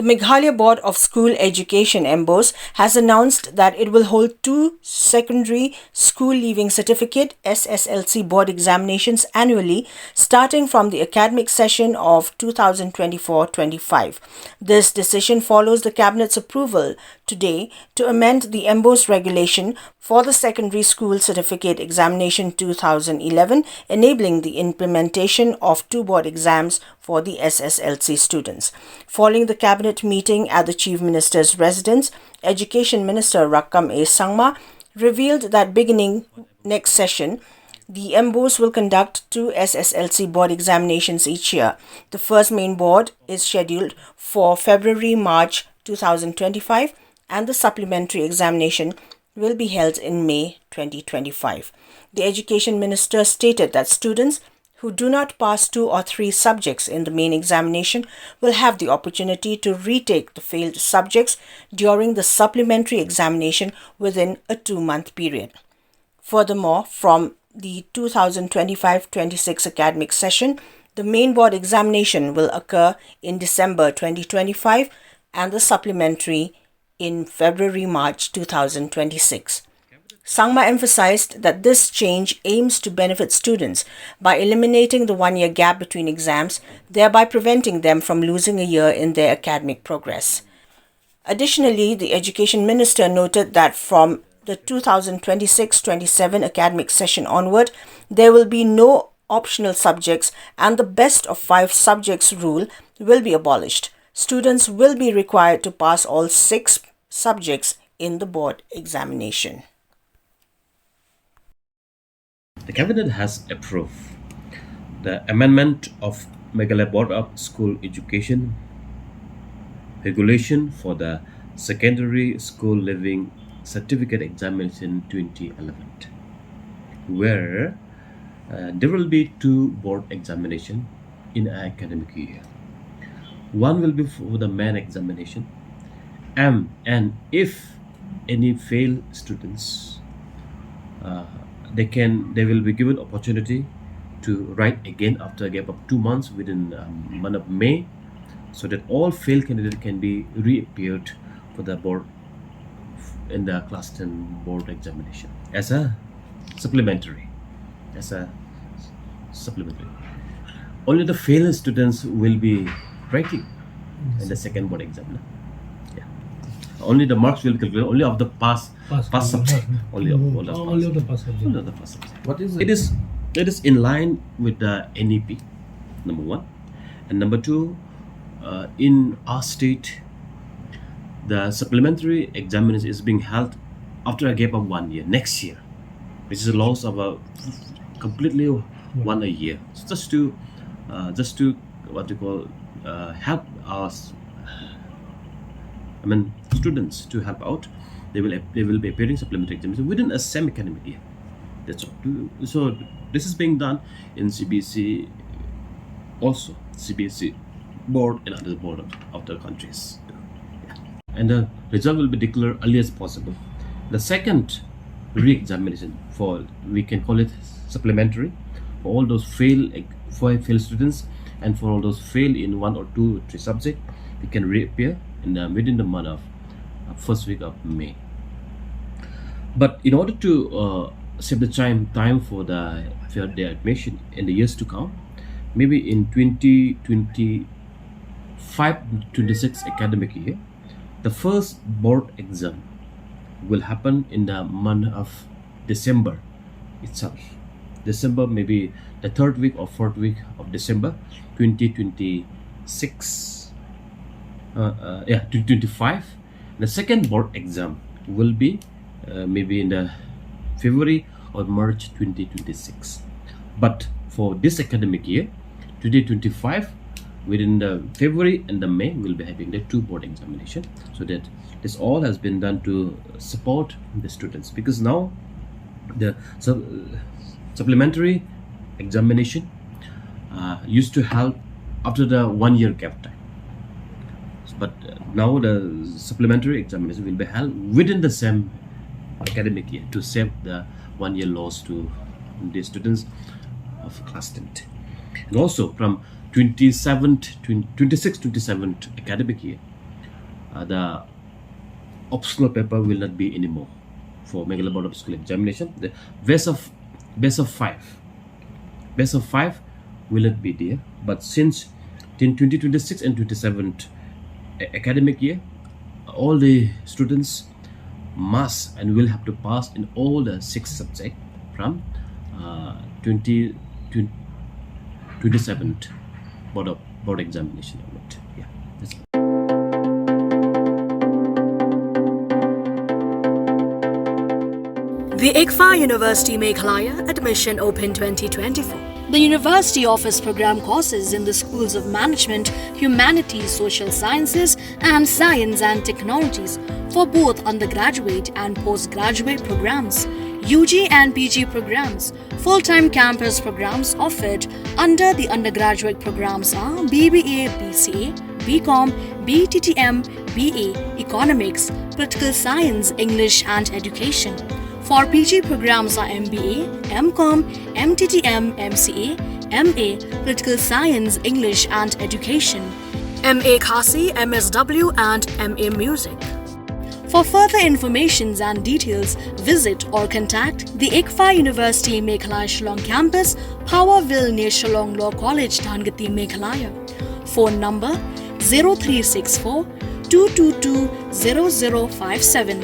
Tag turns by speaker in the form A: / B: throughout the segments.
A: The Meghalaya Board of School Education MBoSE has announced that it will hold 2 secondary school leaving certificate SSLC board examinations annually starting from the academic session of 2024-25. This decision follows the Cabinet's approval today to amend the MBoSE Regulation for the Secondary School Certificate Examination 2011, enabling the implementation of 2 board exams for the SSLC students. Following the Cabinet meeting at the Chief Minister's residence, Education Minister Rakam A. Sangma revealed that beginning next session, the MBoSE will conduct 2 SSLC board examinations each year. The first main board is scheduled for February-March 2025 and the supplementary examination will be held in May 2025. The Education Minister stated that students who do not pass 2 or 3 subjects in the main examination will have the opportunity to retake the failed subjects during the supplementary examination within a 2-month period. Furthermore, from the 2025-26 academic session, the main board examination will occur in December 2025 and the supplementary in February-March 2026. Sangma emphasized that this change aims to benefit students by eliminating the 1-year gap between exams, thereby preventing them from losing a year in their academic progress. Additionally, the Education Minister noted that from the 2026-27 academic session onward, there will be no optional subjects and the best of 5 subjects rule will be abolished. Students will be required to pass all 6 subjects in the board examination.
B: The Cabinet has approved the amendment of Meghalaya Board of School Education Regulation for the Secondary School Leaving Certificate Examination 2011, where there will be 2 board examinations in an academic year. One will be for the main examination, and if any fail students, they will be given opportunity to write again after a gap of 2 months within the month of May, so that all failed candidates can be reappeared for the board in the class 10 board examination as a supplementary. Only the failed students will be writing in the second board exam. Yeah. Only the marks will calculate only of the pass subject. Only of the pass subject.
C: What is
B: it? It is in line with the NEP, number 1, and number 2. In our state, the supplementary examination is being held after a gap of 1 year, next year, which is a loss of a completely 1 a year. So just to what you call help us, students to help out, they will be appearing supplementary examination within a same academic year. That's all. So this is being done in CBSE, also CBSE board and other board of the countries. Yeah. And the result will be declared early as possible. The second re-examination, we can call it supplementary, for all those fail students and for all those fail in 1 or 2 or 3 subjects, they can reappear within the month of first week of May. But in order to save the time for the admission in the years to come, maybe in 2025-26 academic year, the first board exam will happen in the month of December itself. December, maybe the 3rd week or 4th week of December 2026. 2025. The second board exam will be maybe in the February or March 2026. But for this academic year, 2025, within the February and the May, we'll be having the 2 board examination. So that this all has been done to support the students, because now the supplementary examination used to help after the 1 year gap time. But now the supplementary examination will be held within the same academic year to save the 1 year loss to the students of class 10. And also from 26-27 academic year, the optional paper will not be anymore for Meghalaya Board of School Examination. The best of five will not be there. But since in 2026 and 27 academic year, all the students must and will have to pass in all the 6 subjects from 27 board examination. Yeah, that's all.
A: The ICFA University Meghalaya Admission Open 2024. The university offers program courses in the schools of management, humanities, social sciences, and science and technologies for both undergraduate and postgraduate programs, UG and PG programs. Full-time campus programs offered under the undergraduate programs are BBA, BCA, BCom, BTTM, BA, Economics, Political Science, English and Education. For PG programs are MBA, MCom, MTTM, MCA, MA, Political Science, English and Education, MA Khasi, MSW and MA Music. For further information and details, visit or contact the ICFA University Meghalaya Shillong Campus, Powerville near Shillong Law College, Dhangati, Meghalaya. Phone number 0364 222 0057,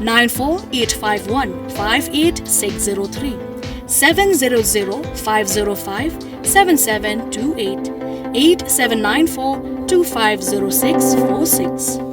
A: 94851 58603, 700 505 7728, 8794 250646.